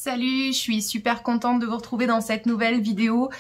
Salut, je suis super contente de vous retrouver dans cette nouvelle vidéo.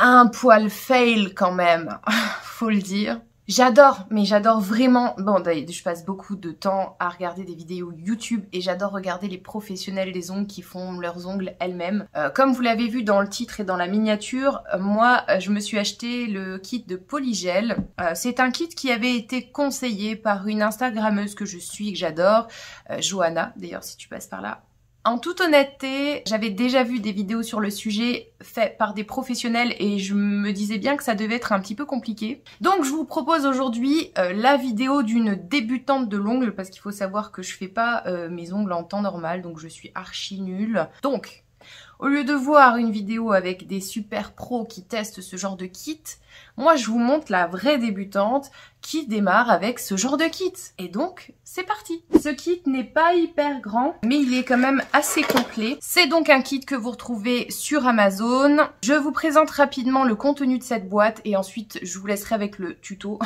Un poil fail quand même, faut le dire. J'adore, mais j'adore vraiment... Bon, d'ailleurs, je passe beaucoup de temps à regarder des vidéos YouTube et j'adore regarder les professionnels des ongles qui font leurs ongles elles-mêmes. Comme vous l'avez vu dans le titre et dans la miniature, moi, je me suis acheté le kit de Polygel. C'est un kit qui avait été conseillé par une Instagrammeuse que je suis et que j'adore, Johanna, d'ailleurs, si tu passes par là. En toute honnêteté, j'avais déjà vu des vidéos sur le sujet faites par des professionnels et je me disais bien que ça devait être un petit peu compliqué. Donc je vous propose aujourd'hui la vidéo d'une débutante de l'ongle parce qu'il faut savoir que je fais pas mes ongles en temps normal, donc je suis archi nulle. Donc, au lieu de voir une vidéo avec des super pros qui testent ce genre de kit, moi je vous montre la vraie débutante qui démarre avec ce genre de kit. Et donc, c'est parti. Ce kit n'est pas hyper grand, mais il est quand même assez complet. C'est donc un kit que vous retrouvez sur Amazon. Je vous présente rapidement le contenu de cette boîte et ensuite je vous laisserai avec le tuto.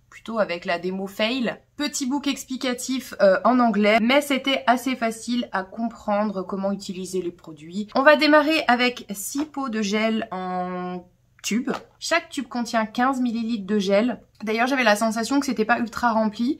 Plutôt avec la démo fail. Petit book explicatif en anglais, mais c'était assez facile à comprendre comment utiliser les produits. On va démarrer avec 6 pots de gel en tube. Chaque tube contient 15 ml de gel. D'ailleurs, j'avais la sensation que c'était pas ultra rempli.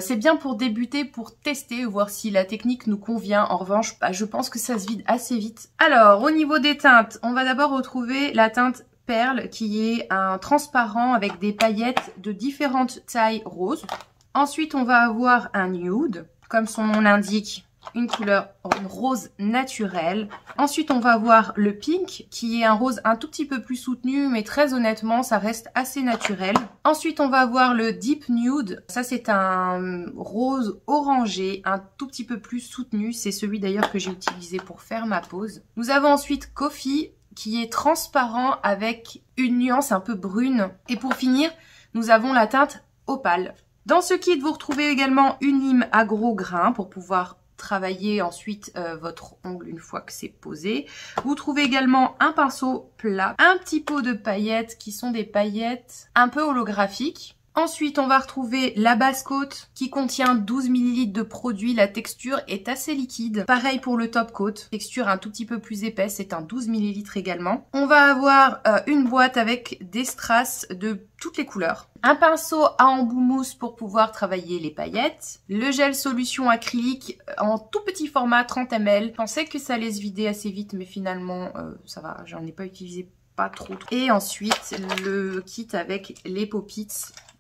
C'est bien pour débuter, pour tester, voir si la technique nous convient. En revanche, je pense que ça se vide assez vite. Alors, au niveau des teintes, on va d'abord retrouver la teinte Perle qui est un transparent avec des paillettes de différentes tailles roses. Ensuite, on va avoir un nude, comme son nom l'indique, une couleur rose naturelle. Ensuite, on va avoir le pink qui est un rose un tout petit peu plus soutenu, mais très honnêtement, ça reste assez naturel. Ensuite, on va avoir le deep nude. Ça, c'est un rose orangé, un tout petit peu plus soutenu. C'est celui d'ailleurs que j'ai utilisé pour faire ma pose. Nous avons ensuite Coffee, qui est transparent avec une nuance un peu brune. Et pour finir, nous avons la teinte Opale. Dans ce kit, vous retrouvez également une lime à gros grains pour pouvoir travailler ensuite votre ongle une fois que c'est posé. Vous trouvez également un pinceau plat, un petit pot de paillettes qui sont des paillettes un peu holographiques. Ensuite, on va retrouver la base coat qui contient 12 ml de produit. La texture est assez liquide. Pareil pour le top coat. Texture un tout petit peu plus épaisse, c'est un 12 ml également. On va avoir une boîte avec des strass de toutes les couleurs. Un pinceau à embout mousse pour pouvoir travailler les paillettes. Le gel solution acrylique en tout petit format 30 ml. Je pensais que ça allait se vider assez vite, mais finalement, ça va. J'en ai pas utilisé pas trop. Et ensuite, le kit avec les pop-its.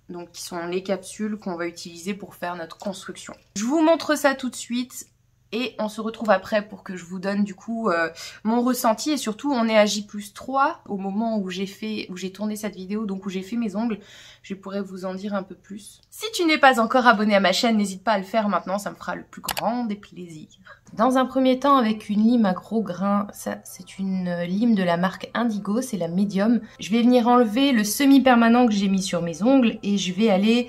Donc qui sont les capsules qu'on va utiliser pour faire notre construction. Je vous montre ça tout de suite et on se retrouve après pour que je vous donne du coup mon ressenti et surtout on est à J+3 au moment où j'ai tourné cette vidéo, donc où j'ai fait mes ongles. Je pourrais vous en dire un peu plus. Si tu n'es pas encore abonné à ma chaîne, n'hésite pas à le faire maintenant, ça me fera le plus grand des plaisirs. Dans un premier temps, avec une lime à gros grains, ça c'est une lime de la marque Indigo, c'est la médium. Je vais venir enlever le semi-permanent que j'ai mis sur mes ongles et je vais aller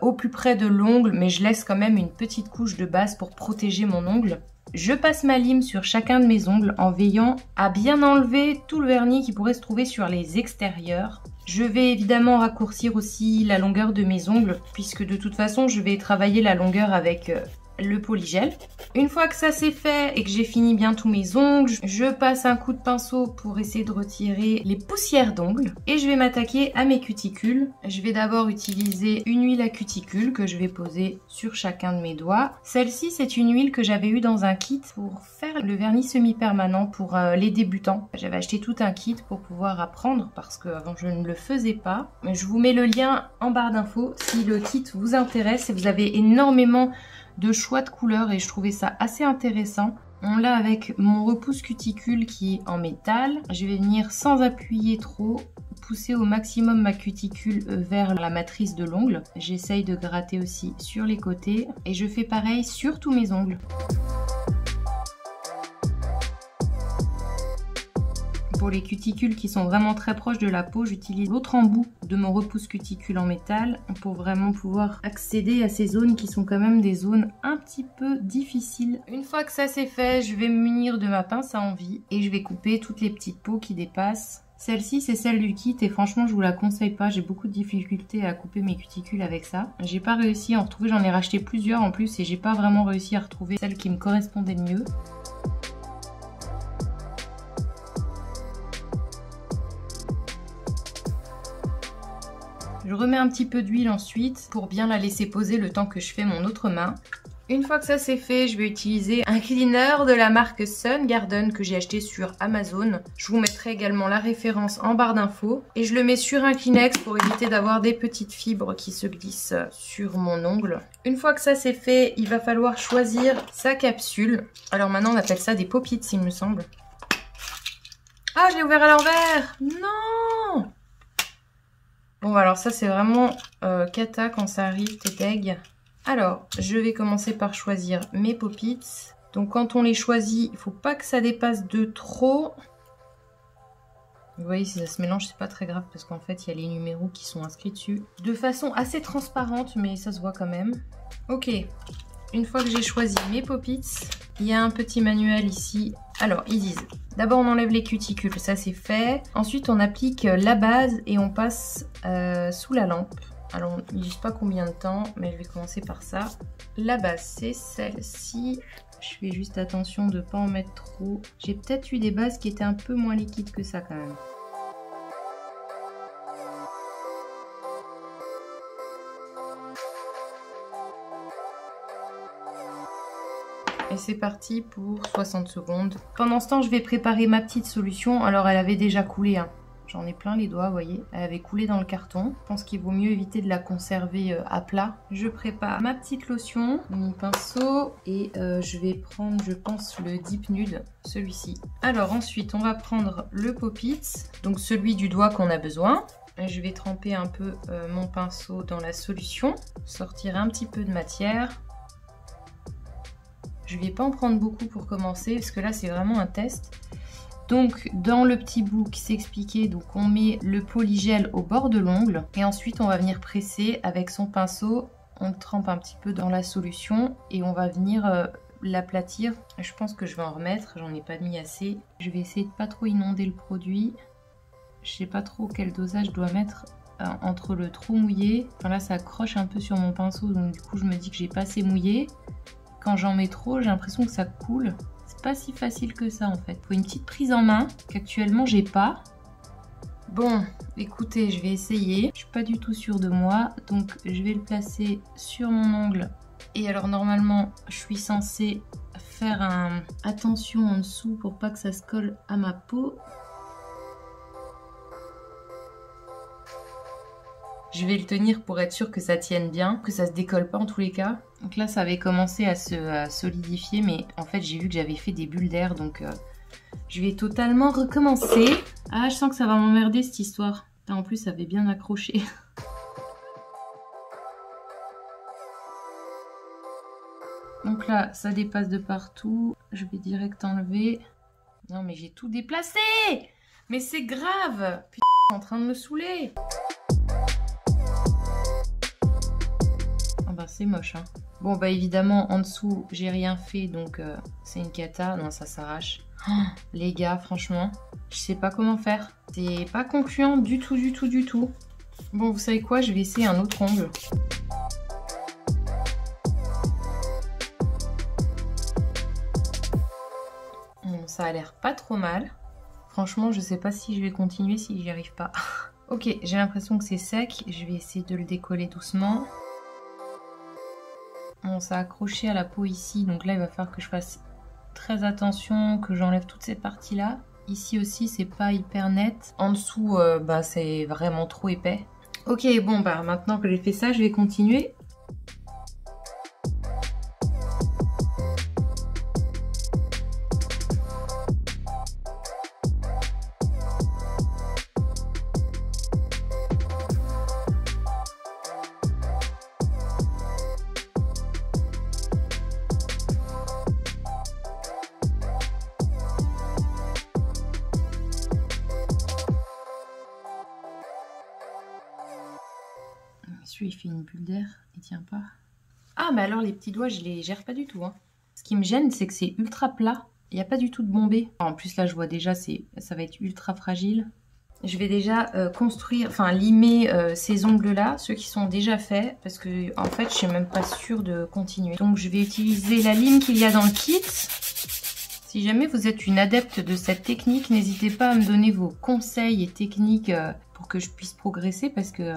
au plus près de l'ongle, mais je laisse quand même une petite couche de base pour protéger mon ongle. Je passe ma lime sur chacun de mes ongles en veillant à bien enlever tout le vernis qui pourrait se trouver sur les extérieurs. Je vais évidemment raccourcir aussi la longueur de mes ongles puisque de toute façon je vais travailler la longueur avec le polygel. Une fois que ça c'est fait et que j'ai fini bien tous mes ongles, je passe un coup de pinceau pour essayer de retirer les poussières d'ongles et je vais m'attaquer à mes cuticules. Je vais d'abord utiliser une huile à cuticule que je vais poser sur chacun de mes doigts. Celle-ci c'est une huile que j'avais eue dans un kit pour faire le vernis semi-permanent pour les débutants. J'avais acheté tout un kit pour pouvoir apprendre parce qu'avant je ne le faisais pas. Je vous mets le lien en barre d'infos si le kit vous intéresse et vous avez énormément de choix de couleurs et je trouvais ça assez intéressant. On l'a avec mon repousse cuticule qui est en métal. Je vais venir sans appuyer trop, pousser au maximum ma cuticule vers la matrice de l'ongle. J'essaye de gratter aussi sur les côtés et je fais pareil sur tous mes ongles. Pour les cuticules qui sont vraiment très proches de la peau, j'utilise l'autre embout de mon repousse cuticule en métal pour vraiment pouvoir accéder à ces zones qui sont quand même des zones un petit peu difficiles. Une fois que ça c'est fait, je vais me munir de ma pince à envie et je vais couper toutes les petites peaux qui dépassent Celle-ci, c'est celle du kit et franchement, je vous la conseille pas. J'ai beaucoup de difficultés à couper mes cuticules avec ça. J'ai pas réussi à en retrouver. J'en ai racheté plusieurs en plus et j'ai pas vraiment réussi à retrouver celle qui me correspondait le mieux. Je remets un petit peu d'huile ensuite pour bien la laisser poser le temps que je fais mon autre main. Une fois que ça c'est fait, je vais utiliser un cleaner de la marque Sun Garden que j'ai acheté sur Amazon. Je vous mettrai également la référence en barre d'infos. Et je le mets sur un Kleenex pour éviter d'avoir des petites fibres qui se glissent sur mon ongle. Une fois que ça c'est fait, il va falloir choisir sa capsule. Alors maintenant on appelle ça des pop-its il me semble. Ah, je l'ai ouvert à l'envers! Non! Bon alors ça c'est vraiment cata quand ça arrive, t'es deg. Alors, je vais commencer par choisir mes pop-its. Donc quand on les choisit, il ne faut pas que ça dépasse de trop. Vous voyez, si ça se mélange, c'est pas très grave parce qu'en fait, il y a les numéros qui sont inscrits dessus. De façon assez transparente, mais ça se voit quand même. Ok, une fois que j'ai choisi mes pop-its, il y a un petit manuel ici. Alors, ils disent, d'abord on enlève les cuticules, ça c'est fait. Ensuite, on applique la base et on passe sous la lampe. Alors, ils ne disent pas combien de temps, mais je vais commencer par ça. La base, c'est celle-ci. Je fais juste attention de ne pas en mettre trop. J'ai peut-être eu des bases qui étaient un peu moins liquides que ça quand même. Et c'est parti pour 60 secondes. Pendant ce temps, je vais préparer ma petite solution. Alors, elle avait déjà coulé, hein. J'en ai plein les doigts, vous voyez. Elle avait coulé dans le carton. Je pense qu'il vaut mieux éviter de la conserver à plat. Je prépare ma petite lotion, mon pinceau. Et je vais prendre, je pense, le Deep Nude, celui-ci. Alors ensuite, on va prendre le Pop-It, donc celui du doigt qu'on a besoin. Et je vais tremper un peu mon pinceau dans la solution. Sortir un petit peu de matière. Je ne vais pas en prendre beaucoup pour commencer, parce que là, c'est vraiment un test. Donc dans le petit book c'est expliqué, donc on met le polygel au bord de l'ongle et ensuite on va venir presser avec son pinceau, on le trempe un petit peu dans la solution et on va venir l'aplatir. Je pense que je vais en remettre, j'en ai pas mis assez. Je vais essayer de pas trop inonder le produit. Je sais pas trop quel dosage je dois mettre entre le trop mouillé. Enfin là ça accroche un peu sur mon pinceau donc du coup je me dis que j'ai pas assez mouillé. Quand j'en mets trop j'ai l'impression que ça coule. Pas si facile que ça en fait. Faut une petite prise en main qu'actuellement j'ai pas. Bon, écoutez, je vais essayer. Je suis pas du tout sûre de moi, donc je vais le placer sur mon ongle. Et alors normalement, je suis censée faire attention en dessous pour pas que ça se colle à ma peau. Je vais le tenir pour être sûr que ça tienne bien, que ça se décolle pas en tous les cas. Donc là, ça avait commencé à se solidifier, mais en fait, j'ai vu que j'avais fait des bulles d'air, donc je vais totalement recommencer. Ah, je sens que ça va m'emmerder cette histoire. En plus, ça avait bien accroché. Donc là, ça dépasse de partout. Je vais direct enlever. Non, mais j'ai tout déplacé! Mais c'est grave! Putain, je suis en train de me saouler! Bah, c'est moche, hein. Bon, bah évidemment, en dessous, j'ai rien fait, donc c'est une cata. Non, ça s'arrache. Oh, les gars, franchement, je sais pas comment faire. C'est pas concluant du tout, du tout, du tout. Bon, vous savez quoi? Je vais essayer un autre ongle. Bon, ça a l'air pas trop mal. Franchement, je sais pas si je vais continuer, si j'y arrive pas. Ok, j'ai l'impression que c'est sec. Je vais essayer de le décoller doucement. Bon, ça a accroché à la peau ici, donc là il va falloir que je fasse très attention, que j'enlève toutes ces parties là. Ici aussi c'est pas hyper net. En dessous bah c'est vraiment trop épais. Ok, bon bah maintenant que j'ai fait ça, je vais continuer. Celui-là, il fait une bulle d'air, il tient pas. Ah, mais alors les petits doigts, je les gère pas du tout, hein. Ce qui me gêne, c'est que c'est ultra plat. Il n'y a pas du tout de bombé. En plus, là, je vois déjà, ça va être ultra fragile. Je vais déjà construire, enfin limer ces ongles là, ceux qui sont déjà faits, parce que en fait je suis même pas sûre de continuer. Donc je vais utiliser la lime qu'il y a dans le kit. Si jamais vous êtes une adepte de cette technique, n'hésitez pas à me donner vos conseils et techniques pour que je puisse progresser, parce que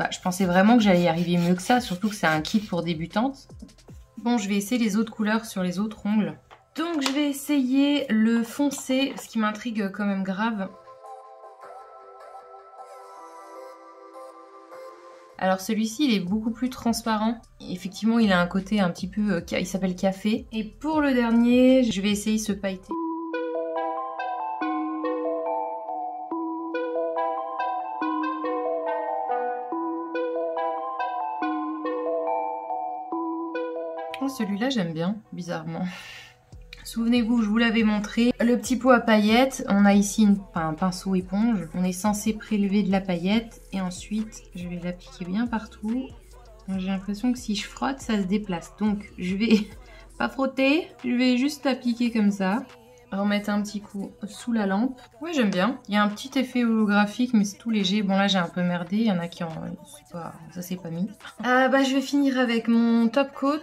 je pensais vraiment que j'allais y arriver mieux que ça, surtout que c'est un kit pour débutantes. Bon, je vais essayer les autres couleurs sur les autres ongles. Donc je vais essayer le foncé, ce qui m'intrigue quand même grave. Alors celui-ci, il est beaucoup plus transparent. Effectivement, il a un côté un petit peu... il s'appelle café. Et pour le dernier, je vais essayer ce pailleté. Oh, celui-là, j'aime bien, bizarrement. Souvenez-vous, je vous l'avais montré, le petit pot à paillettes, on a ici un pinceau éponge, on est censé prélever de la paillette et ensuite je vais l'appliquer bien partout. J'ai l'impression que si je frotte, ça se déplace, donc je vais pas frotter, je vais juste l'appliquer comme ça, remettre un petit coup sous la lampe. Ouais, j'aime bien, il y a un petit effet holographique mais c'est tout léger. Bon là j'ai un peu merdé, il y en a qui ça s'est pas mis. Je vais finir avec mon top coat.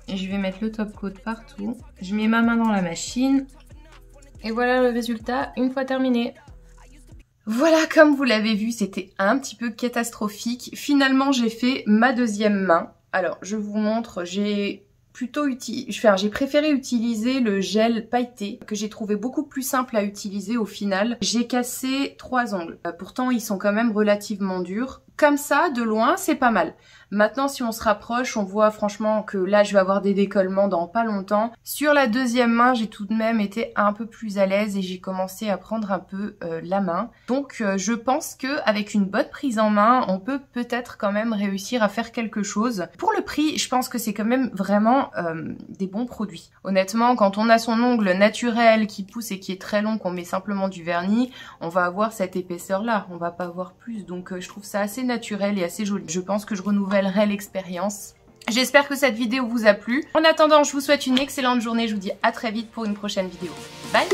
Et je vais mettre le top coat partout. Je mets ma main dans la machine. Et voilà le résultat une fois terminé. Voilà, comme vous l'avez vu, c'était un petit peu catastrophique. Finalement, j'ai fait ma deuxième main. Alors, je vous montre, j'ai préféré utiliser le gel pailleté que j'ai trouvé beaucoup plus simple à utiliser au final. J'ai cassé 3 ongles. Pourtant, ils sont quand même relativement durs. Comme ça, de loin, c'est pas mal. Maintenant, si on se rapproche, on voit franchement que là, je vais avoir des décollements dans pas longtemps. Sur la deuxième main, j'ai tout de même été un peu plus à l'aise et j'ai commencé à prendre un peu la main. Donc, je pense qu'avec une bonne prise en main, on peut peut-être quand même réussir à faire quelque chose. Pour le prix, je pense que c'est quand même vraiment des bons produits. Honnêtement, quand on a son ongle naturel qui pousse et qui est très long, qu'on met simplement du vernis, on va avoir cette épaisseur-là. On va pas avoir plus. Donc, je trouve ça assez naturel et assez joli. Je pense que je renouvellerai l'expérience. J'espère que cette vidéo vous a plu. En attendant, je vous souhaite une excellente journée. Je vous dis à très vite pour une prochaine vidéo. Bye!